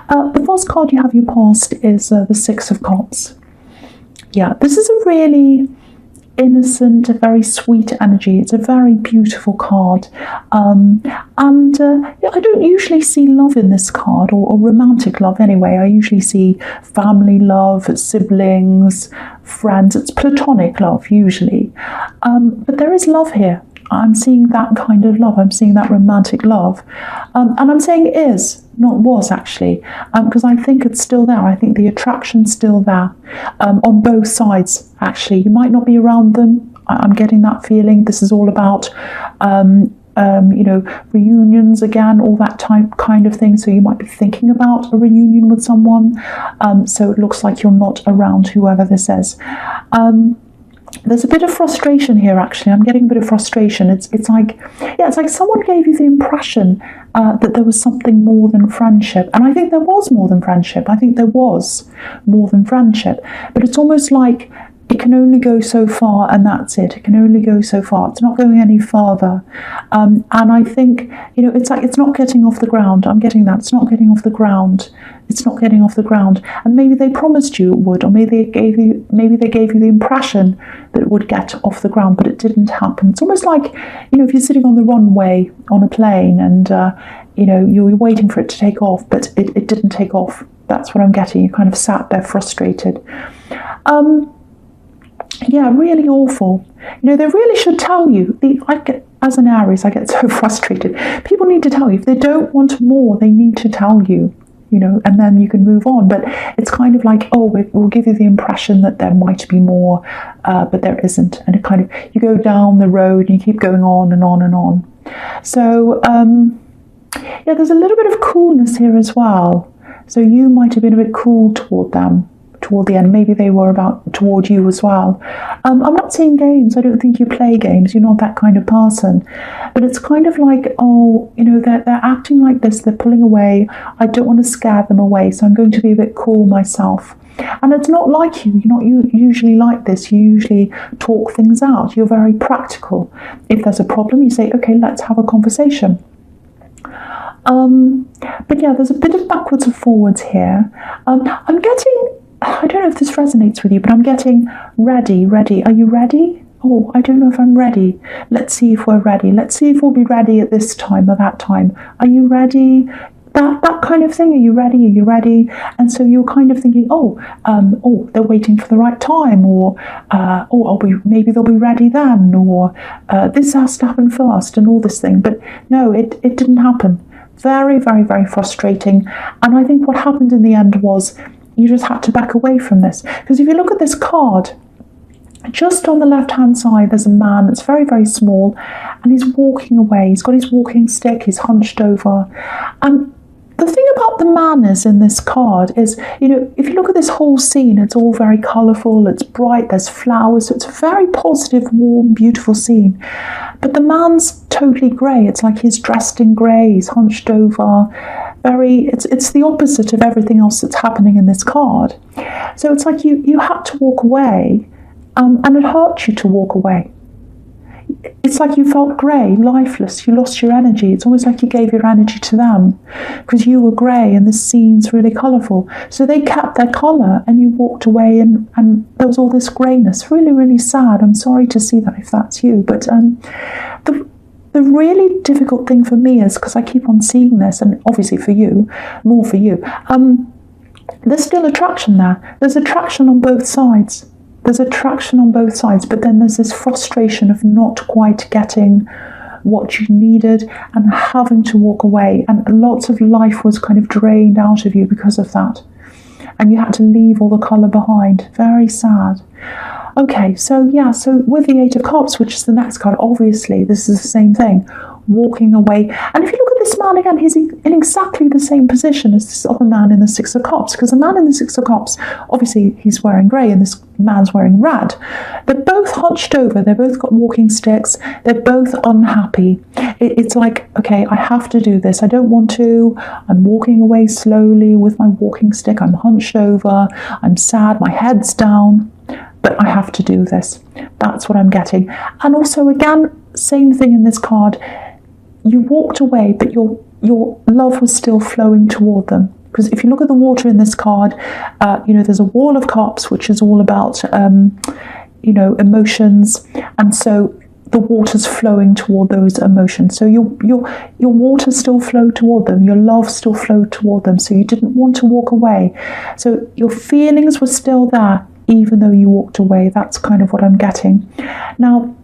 The first card you have your past is the Six of Cups. Yeah, this is a really innocent, a very sweet energy. It's a very beautiful card. Yeah, I don't usually see love in this card, or romantic love anyway. I usually see family love, siblings, friends. It's platonic love usually. But there is love here. I'm seeing that kind of love. I'm seeing that romantic love. And I'm saying is, not was actually, because I think it's still there. I think the attraction's still there on both sides, actually. You might not be around them. I'm getting that feeling. This is all about, reunions again, all that kind of thing. So you might be thinking about a reunion with someone. So it looks like you're not around whoever this is. There's a bit of frustration here, actually. I'm getting a bit of frustration. It's like someone gave you the impression that there was something more than friendship. And I think there was more than friendship. But it's almost like it can only go so far, and that's it. It can only go so far. It's not going any further. And I think, it's like it's not getting off the ground. I'm getting that. It's not getting off the ground. It's not getting off the ground. And maybe they promised you it would, or maybe they gave you the impression that it would get off the ground, but it didn't happen. It's almost like, if you're sitting on the runway on a plane and, you're waiting for it to take off, but it didn't take off. That's what I'm getting. You kind of sat there frustrated. Yeah, really awful. They really should tell you. As an Aries, I get so frustrated. People need to tell you. If they don't want more, they need to tell you, and then you can move on. But it's kind of like, we'll give you the impression that there might be more, but there isn't. And it kind of, you go down the road and you keep going on and on and on. So, there's a little bit of coolness here as well. So you might have been a bit cool toward them. Toward the end, maybe they were toward you as well. I'm not seeing games. I don't think you play games. You're not that kind of person. But it's kind of like, they're acting like this. They're pulling away. I don't want to scare them away, so I'm going to be a bit cool myself. And it's not like you. You're not usually like this. You usually talk things out. You're very practical. If there's a problem, you say, okay, let's have a conversation. But yeah, there's a bit of backwards and forwards here. I'm getting, I don't know if this resonates with you, but I'm getting ready. Are you ready? Oh, I don't know if I'm ready. Let's see if we're ready. Let's see if we'll be ready at this time or that time. Are you ready? That kind of thing. Are you ready? And so you're kind of thinking, they're waiting for the right time, or maybe they'll be ready then, or this has to happen first, and all this thing. But no, it didn't happen. Very, very, very frustrating. And I think what happened in the end was you just had to back away from this. Because if you look at this card, just on the left-hand side, there's a man that's very, very small, and he's walking away. He's got his walking stick, he's hunched over. And the thing about the man is in this card is, if you look at this whole scene, it's all very colourful, it's bright, there's flowers, so it's a very positive, warm, beautiful scene. But the man's totally grey. It's like he's dressed in grey, he's hunched over. It's the opposite of everything else that's happening in this card. So it's like you had to walk away, and it hurt you to walk away. It's like you felt grey, lifeless, you lost your energy. It's almost like you gave your energy to them because you were grey and this scene's really colourful. So they kept their colour and you walked away, and there was all this greyness. Really, really sad. I'm sorry to see that if that's you. But the really difficult thing for me is, because I keep on seeing this, and obviously for you, more for you, there's still attraction there. There's attraction on both sides. But then there's this frustration of not quite getting what you needed and having to walk away. And lots of life was kind of drained out of you because of that. And you had to leave all the colour behind. Very sad. Okay, so with the Eight of Cups, which is the next card, obviously this is the same thing. Walking away. And if you look at this man again, he's in exactly the same position as this other man in the Six of Cups, because the man in the Six of Cups, obviously he's wearing grey and this man's wearing red. They're both hunched over, they've both got walking sticks, they're both unhappy. It's like, okay, I have to do this, I don't want to, I'm walking away slowly with my walking stick, I'm hunched over, I'm sad, my head's down, but I have to do this. That's what I'm getting. And also again, same thing in this card. You walked away, but your love was still flowing toward them. Because if you look at the water in this card, there's a wall of cups, which is all about, emotions. And so the water's flowing toward those emotions. So your water still flowed toward them. Your love still flowed toward them. So you didn't want to walk away. So your feelings were still there, even though you walked away. That's kind of what I'm getting. Now,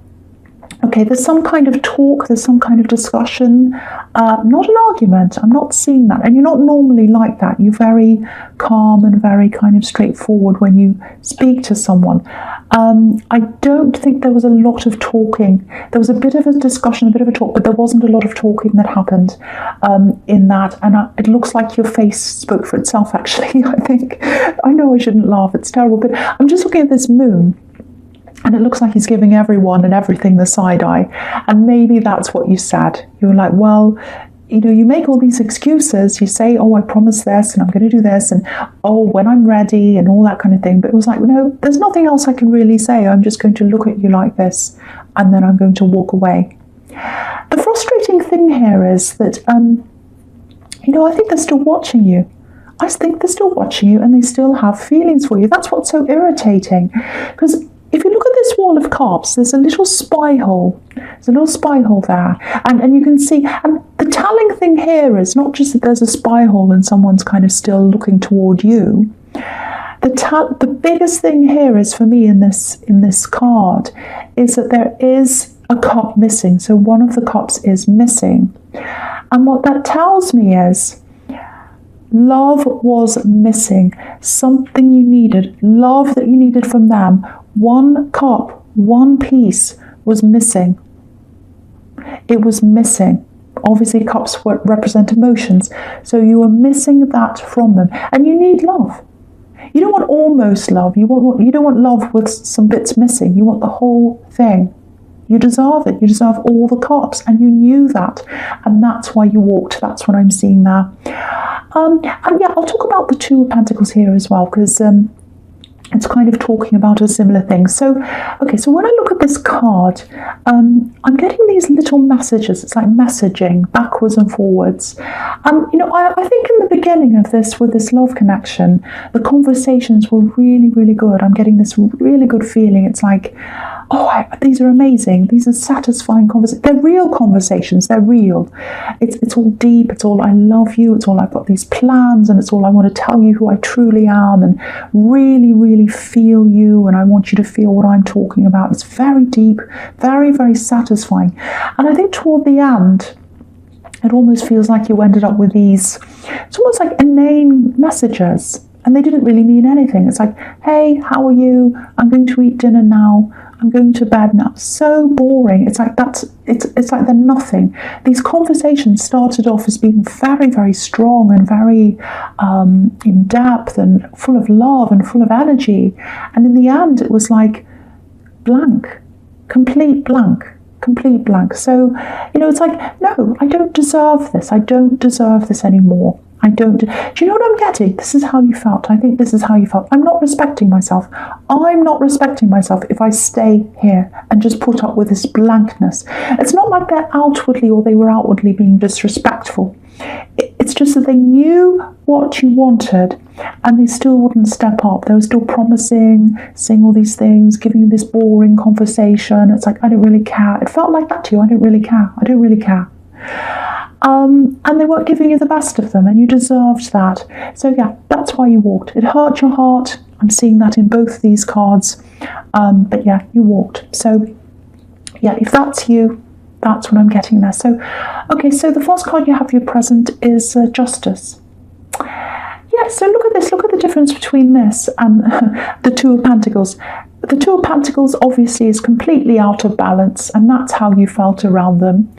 okay, there's some kind of talk, there's some kind of discussion, not an argument. I'm not seeing that. And you're not normally like that. You're very calm and very kind of straightforward when you speak to someone. I don't think there was a lot of talking. There was a bit of a discussion, a bit of a talk, but there wasn't a lot of talking that happened in that. And it looks like your face spoke for itself, actually, I think. I know I shouldn't laugh, it's terrible, but I'm just looking at this moon. And it looks like he's giving everyone and everything the side eye. And maybe that's what you said. You were like, well, you make all these excuses. You say, oh, I promised this and I'm going to do this. And, oh, when I'm ready and all that kind of thing. But it was like, no, there's nothing else I can really say. I'm just going to look at you like this and then I'm going to walk away. The frustrating thing here is that, I think they're still watching you. I think they're still watching you and they still have feelings for you. That's what's so irritating. Because if you look at this wall of cups, there's a little spy hole. There's a little spy hole there. And you can see, and the telling thing here is not just that there's a spy hole and someone's kind of still looking toward you. The biggest thing here is, for me, in this card, is that there is a cup missing. So one of the cups is missing. And what that tells me is, love was missing. Something you needed. Love that you needed from them. One cup, one piece was missing. It was missing. Obviously, cups represent emotions. So you were missing that from them. And you need love. You don't want almost love. You don't want love with some bits missing. You want the whole thing. You deserve it. You deserve all the cups. And you knew that. And that's why you walked. That's what I'm seeing there. And yeah, I'll talk about the Two of Pentacles here as well, because it's kind of talking about a similar thing. So, okay, so when I look at this card, I'm getting these little messages. It's like messaging backwards and forwards. I think in the beginning of this, with this love connection, the conversations were really, really good. I'm getting this really good feeling. It's like, these are amazing. These are satisfying conversations. They're real conversations. They're real. It's all deep. It's all I love you. It's all I've got these plans, and it's all I want to tell you who I truly am, and really, really feel you, and I want you to feel what I'm talking about. It's very deep, very, very satisfying. And I think toward the end, it almost feels like you ended up with these, it's almost like inane messages, and they didn't really mean anything. It's like, hey, how are you? I'm going to eat dinner now. I'm going to bed now. So boring. It's like it's like they're nothing. These conversations started off as being very, very strong and very in depth and full of love and full of energy. And in the end, it was like blank, complete blank. Complete blank. So, it's like, no, I don't deserve this. I don't deserve this anymore. I don't. Do you know what I'm getting? This is how you felt. I think this is how you felt. I'm not respecting myself. I'm not respecting myself if I stay here and just put up with this blankness. It's not like they're outwardly or they were outwardly being disrespectful. It's just that they knew what you wanted and they still wouldn't step up. They were still promising, saying all these things, giving you this boring conversation. It's like, I don't really care. It felt like that to you. I don't really care. I don't really care. And they weren't giving you the best of them, and you deserved that. So yeah, that's why you walked. It hurt your heart. I'm seeing that in both these cards. But yeah, you walked. So yeah, if that's you, that's what I'm getting there. So, okay, so the first card you have for your present is Justice. Yeah, so look at this. Look at the difference between this and the Two of Pentacles. The Two of Pentacles obviously is completely out of balance, and that's how you felt around them.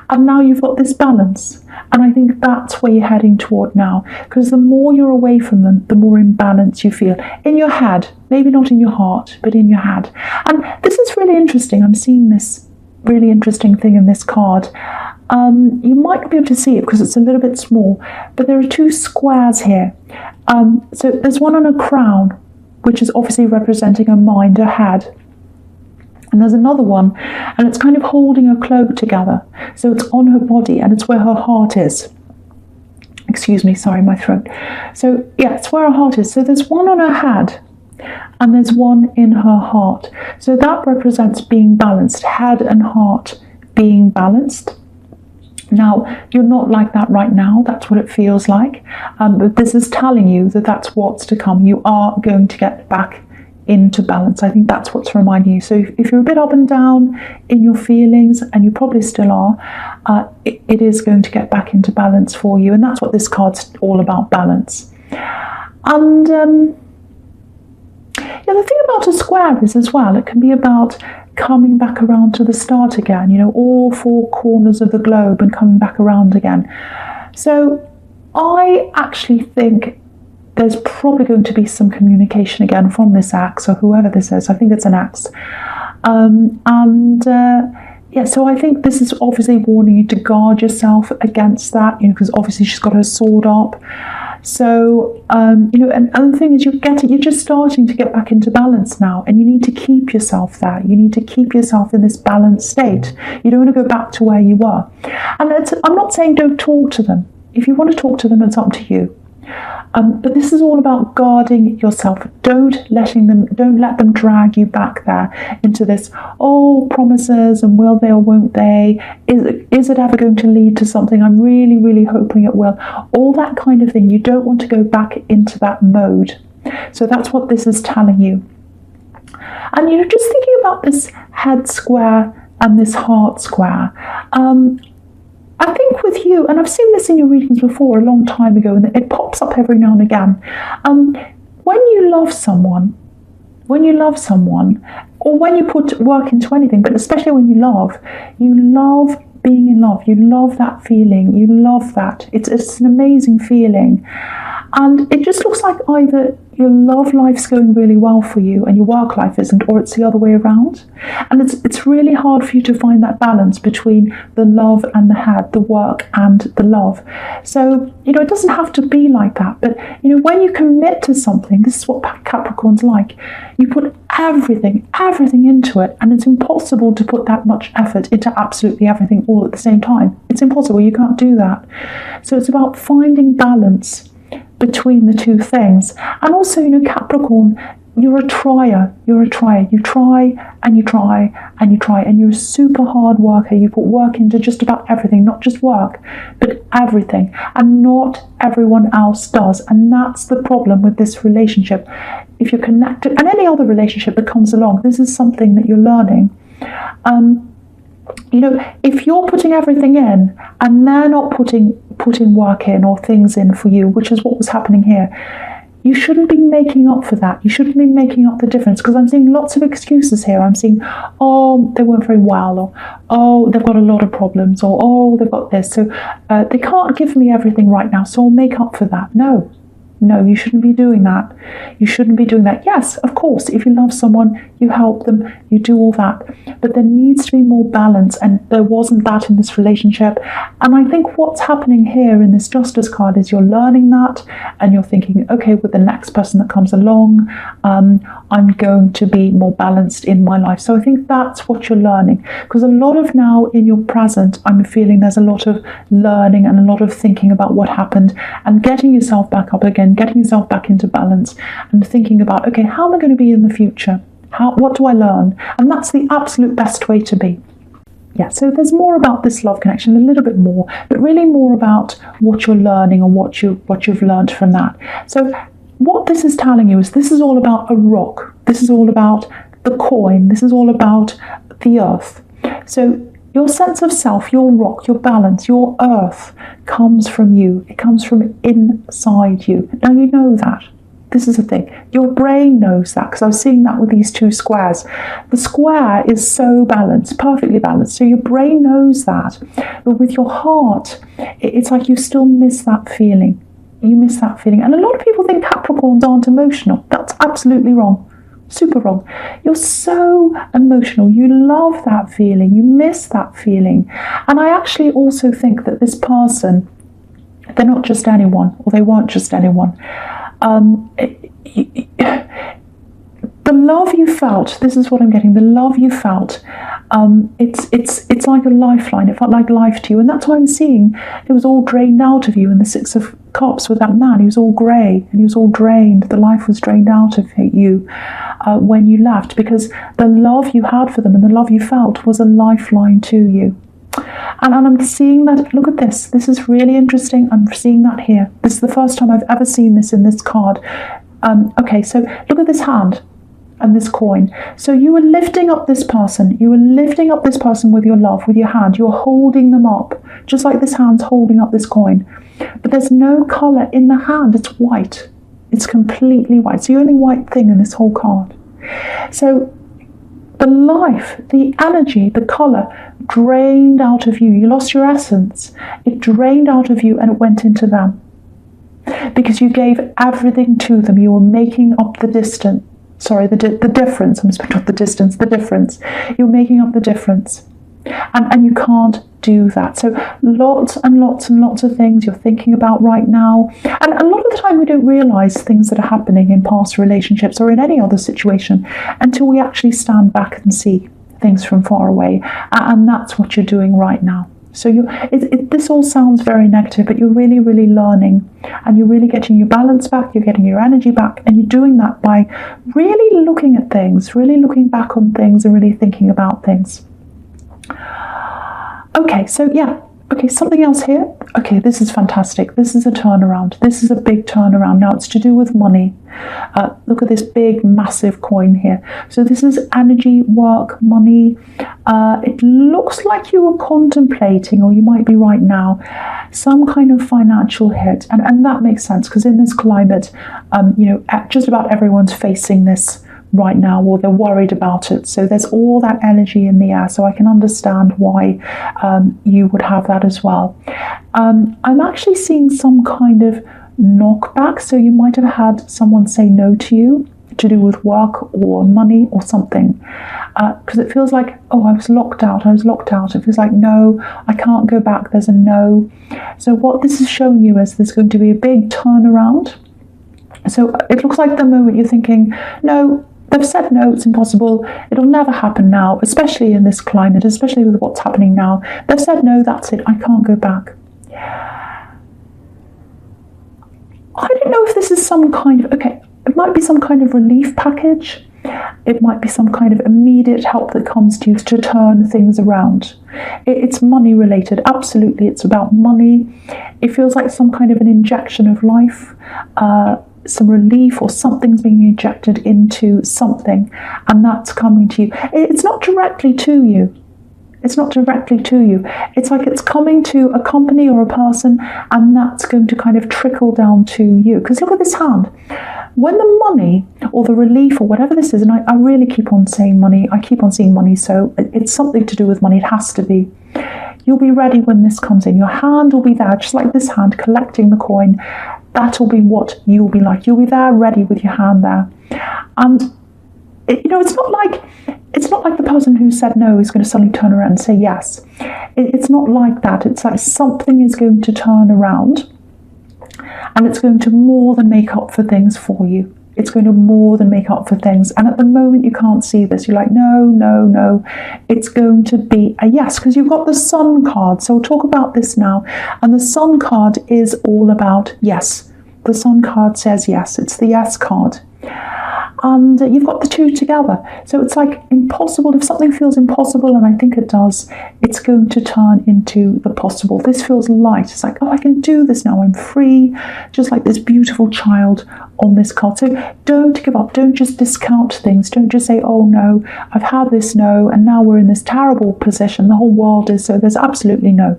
And now you've got this balance. And I think that's where you're heading toward now. Because the more you're away from them, the more imbalance you feel. In your head, maybe not in your heart, but in your head. And this is really interesting. I'm seeing this really interesting thing in this card. You might not be able to see it because it's a little bit small, but there are two squares here. So there's one on a crown, which is obviously representing a mind, a head. And there's another one, and it's kind of holding a cloak together. So it's on her body, and it's where her heart is. Excuse me, sorry, my throat. So yeah, it's where her heart is. So there's one on her head and there's one in her heart. So that represents being balanced, head and heart being balanced. Now, you're not like that right now. That's what it feels like. But this is telling you that that's what's to come. You are going to get back into balance. I think that's what's reminding you. So if you're a bit up and down in your feelings, and you probably still are, it is going to get back into balance for you. And that's what this card's all about, balance. And the thing about a square is as well, it can be about coming back around to the start again, all four corners of the globe and coming back around again. So I actually think there's probably going to be some communication again from this axe, or whoever this is. I think it's an axe. So I think this is obviously warning you to guard yourself against that, because obviously she's got her sword up. So, and the thing is, you're just starting to get back into balance now, and you need to keep yourself there. You need to keep yourself in this balanced state. You don't want to go back to where you were. And I'm not saying don't talk to them. If you want to talk to them, it's up to you. But this is all about guarding yourself. Don't let them drag you back there into this, promises and will they or won't they? Is it ever going to lead to something? I'm really, really hoping it will. All that kind of thing. You don't want to go back into that mode. So that's what this is telling you. And just thinking about this head square and this heart square. I think with you, and I've seen this in your readings before a long time ago, and it pops up every now and again. When you love someone, or when you put work into anything, but especially when you love being in love. You love that feeling. You love that. It's an amazing feeling. And it just looks like either your love life's going really well for you and your work life isn't, or it's the other way around. And it's really hard for you to find that balance between the love and the head, the work and the love. So, it doesn't have to be like that. But, when you commit to something, this is what Capricorn's like. You put everything into it, and it's impossible to put that much effort into absolutely everything all at the same time. It's impossible. You can't do that. So it's about finding balance between the two things. And also, Capricorn, you're a trier. You try and you try and you try, and you're a super hard worker. You put work into just about everything, not just work, but everything. And not everyone else does. And that's the problem with this relationship. If you're connected, and any other relationship that comes along, this is something that you're learning. If you're putting everything in and they're not putting work in or things in for you, which is what was happening here, you shouldn't be making up for that. You shouldn't be making up the difference, because I'm seeing lots of excuses here. I'm seeing, they weren't very well, or they've got a lot of problems, or they've got this. So they can't give me everything right now, so I'll make up for that. No, you shouldn't be doing that. You shouldn't be doing that. Yes, of course, if you love someone, you help them, you do all that. But there needs to be more balance, and there wasn't that in this relationship. And I think what's happening here in this Justice card is you're learning that, and you're thinking, okay, with the next person that comes along, I'm going to be more balanced in my life. So I think that's what you're learning. Because a lot of now in your present, I'm feeling there's a lot of learning and a lot of thinking about what happened and getting yourself back up again, getting yourself back into balance and thinking about, okay, how am I going to be in the future? What do I learn? And that's the absolute best way to be. Yeah, so there's more about this love connection, a little bit more, but really more about what you're learning and what you've learned from that. So what this is telling you is this is all about a rock. This is all about the coin. This is all about the earth. So your sense of self, your rock, your balance, your earth comes from you. It comes from inside you. Now you know that. This is the thing. Your brain knows that, because I was seeing that with these two squares. The square is so balanced, perfectly balanced. So your brain knows that. But with your heart, it's like you still miss that feeling. You miss that feeling. And a lot of people think Capricorns aren't emotional. That's absolutely wrong. Super wrong. You're so emotional. You love that feeling. You miss that feeling. And I actually also think that this person, they're not just anyone, or they weren't just anyone. The the love you felt, this is what I'm getting, the love you felt, it's like a lifeline. It felt like life to you, and that's why I'm seeing it was all drained out of you in the Six of Cups with that man. He was all grey and he was all drained. The life was drained out of you when you left, because the love you had for them and the love you felt was a lifeline to you. And I'm seeing that, look at this, this is really interesting, I'm seeing that here. This is the first time I've ever seen this in this card. Okay, so look at this hand and this coin. So you were lifting up this person, with your love, with your hand. You're holding them up, just like this hand's holding up this coin. But there's no colour in the hand, it's white. It's completely white. It's the only white thing in this whole card. So the life, the energy, the colour drained out of you. You lost your essence. It drained out of you and it went into them. Because you gave everything to them. You were making up the distance. Sorry, the difference. I'm speaking of the distance, the difference. You're making up the difference. And you can't do that. So lots and lots and lots of things you're thinking about right now. And a lot of the time we don't realise things that are happening in past relationships or in any other situation until we actually stand back and see things from far away. And that's what you're doing right now. So this all sounds very negative, but you're really, really learning, and you're really getting your balance back, you're getting your energy back, and you're doing that by really looking at things, really looking back on things and really thinking about things. Okay, so yeah. Okay, something else here. Okay, this is fantastic. This is a turnaround. This is a big turnaround. Now it's to do with money. Look at this big, massive coin here. So this is energy, work, money. It looks like you were contemplating, or you might be right now, some kind of financial hit. And that makes sense, because in this climate, just about everyone's facing this right now, or they're worried about it. So there's all that energy in the air. So I can understand why you would have that as well. I'm actually seeing some kind of knockback. So you might have had someone say no to you to do with work or money or something. Because it feels like, oh, I was locked out. It feels like, no, I can't go back. There's a no. So what this is showing you is there's going to be a big turnaround. So it looks like the moment you're thinking, no, they've said no, it's impossible, it'll never happen now, especially in this climate, especially with what's happening now. They've said no, that's it, I can't go back. I don't know if this is some kind of, okay, it might be some kind of relief package. It might be some kind of immediate help that comes to you to turn things around. It's money related, absolutely, it's about money. It feels like some kind of an injection of life, some relief, or something's being injected into something, and that's coming to you. It's not directly to you. It's like it's coming to a company or a person, and that's going to kind of trickle down to you. Because look at this hand. When the money or the relief or whatever this is, and I really keep on saying money, I keep on seeing money, so it's something to do with money, it has to be. You'll be ready when this comes in. Your hand will be there, just like this hand, collecting the coin. That'll be what you'll be like. You'll be there, ready with your hand there. And, it's not like the person who said no is going to suddenly turn around and say yes. It's not like that. It's like something is going to turn around, and it's going to more than make up for things for you. It's going to more than make up for things. And at the moment you can't see this. You're like, no. It's going to be a yes, because you've got the Sun card. So we'll talk about this now. And the Sun card is all about yes. The Sun card says yes. It's the yes card. And you've got the two together. So it's like impossible. If something feels impossible, and I think it does, it's going to turn into the possible. This feels light. It's like, oh, I can do this now. I'm free, just like this beautiful child on this card. So don't give up. Don't just discount things. Don't just say, oh, no, I've had this no, and now we're in this terrible position. The whole world is so. There's absolutely no.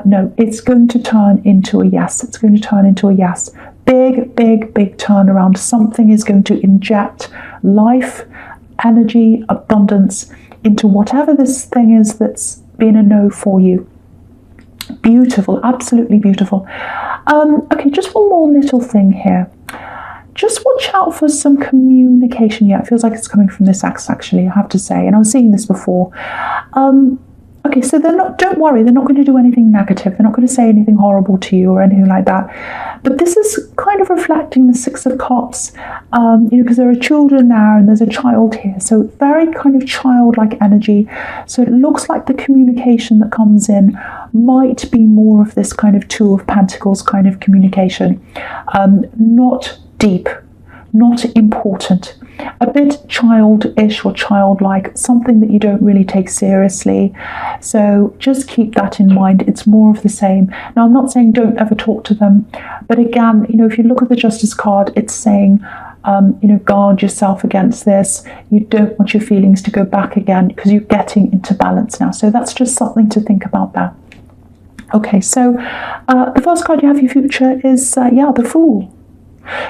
No, it's going to turn into a yes. It's going to turn into a yes. Big turnaround. Something is going to inject life, energy, abundance into whatever this thing is that's been a no for you. Beautiful, absolutely beautiful. Okay, just one more little thing here. Just watch out for some communication. Yeah, it feels like it's coming from this axe, actually, I have to say. And I was seeing this before. Okay, so they're not, don't worry, they're not going to do anything negative. They're not going to say anything horrible to you or anything like that. But this is kind of reflecting the Six of Cups, because there are children there and there's a child here. So very kind of childlike energy. So it looks like the communication that comes in might be more of this kind of Two of Pentacles kind of communication. Not deep, not important, a bit childish or childlike, something that you don't really take seriously. So just keep that in mind. It's more of the same. Now, I'm not saying don't ever talk to them, but again, if you look at the Justice card, it's saying, guard yourself against this. You don't want your feelings to go back again because you're getting into balance now. So that's just something to think about there. Okay, so the first card you have, your future, is, the Fool.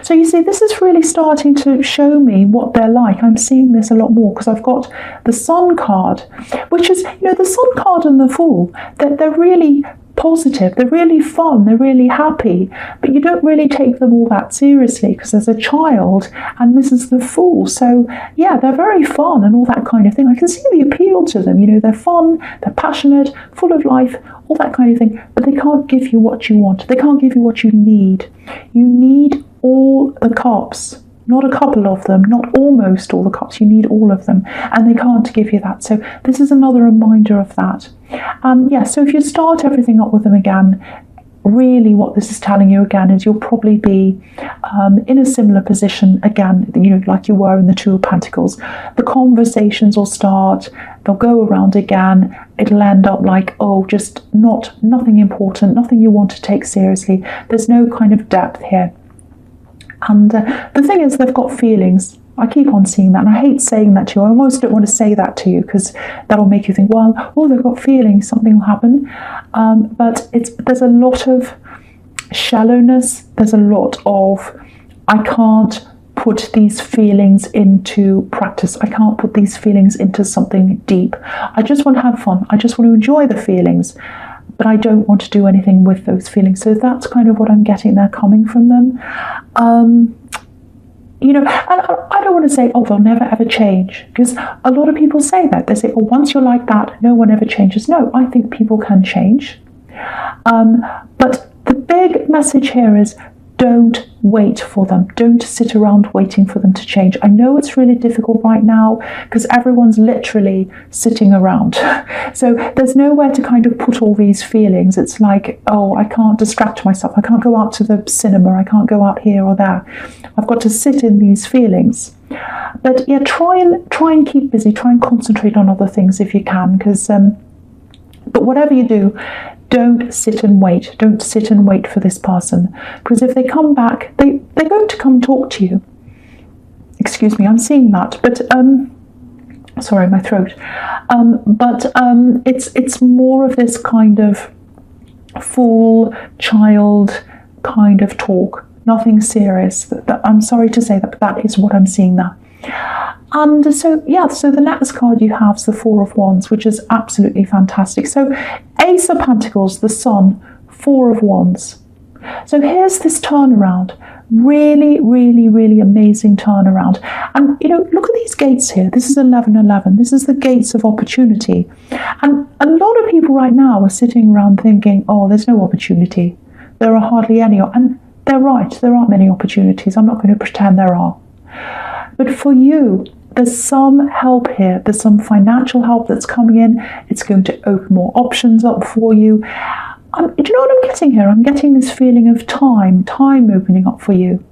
So you see, this is really starting to show me what they're like. I'm seeing this a lot more because I've got the Sun card, which is, the Sun card and the Fool, they're really positive, they're really fun, they're really happy, but you don't really take them all that seriously because there's a child and this is the Fool. So yeah, they're very fun and all that kind of thing. I can see the appeal to them. They're fun, they're passionate, full of life, all that kind of thing, but they can't give you what you want. They can't give you what you need. You need all the cups, not a couple of them, not almost all the cups. You need all of them, and they can't give you that. So this is another reminder of that. So if you start everything up with them again, really what this is telling you again is you'll probably be in a similar position again, like you were in the Two of Pentacles. The conversations will start, they'll go around again, it'll end up like, just nothing important, nothing you want to take seriously. There's no kind of depth here. And the thing is, they've got feelings. I keep on seeing that, and I hate saying that to you. I almost don't want to say that to you because that'll make you think, they've got feelings, something will happen. But there's a lot of shallowness. There's a lot of, I can't put these feelings into practice. I can't put these feelings into something deep. I just want to have fun. I just want to enjoy the feelings, but I don't want to do anything with those feelings. So that's kind of what I'm getting there coming from them. And I don't want to say, they'll never ever change, because a lot of people say that. They say, once you're like that, no one ever changes. No, I think people can change. But the big message here is, don't wait for them. Don't sit around waiting for them to change. I know it's really difficult right now because everyone's literally sitting around. So there's nowhere to kind of put all these feelings. It's like, I can't distract myself. I can't go out to the cinema. I can't go out here or there. I've got to sit in these feelings. But yeah, try and keep busy. Try and concentrate on other things if you can. But whatever you do, don't sit and wait. Don't sit and wait for this person. Because if they come back, they're going to come talk to you. Excuse me, I'm seeing that. But, sorry, my throat. It's more of this kind of fool, child kind of talk. Nothing serious. I'm sorry to say that, but that is what I'm seeing there. And so the next card you have is the Four of Wands, which is absolutely fantastic. So Ace of Pentacles, the Sun, Four of Wands. So here's this turnaround. Really, really, really amazing turnaround. And, look at these gates here. This is 1111. This is the gates of opportunity. And a lot of people right now are sitting around thinking, there's no opportunity. There are hardly any. And they're right. There aren't many opportunities. I'm not going to pretend there are. But for you, there's some help here. There's some financial help that's coming in. It's going to open more options up for you. Do you know what I'm getting here? I'm getting this feeling of time opening up for you.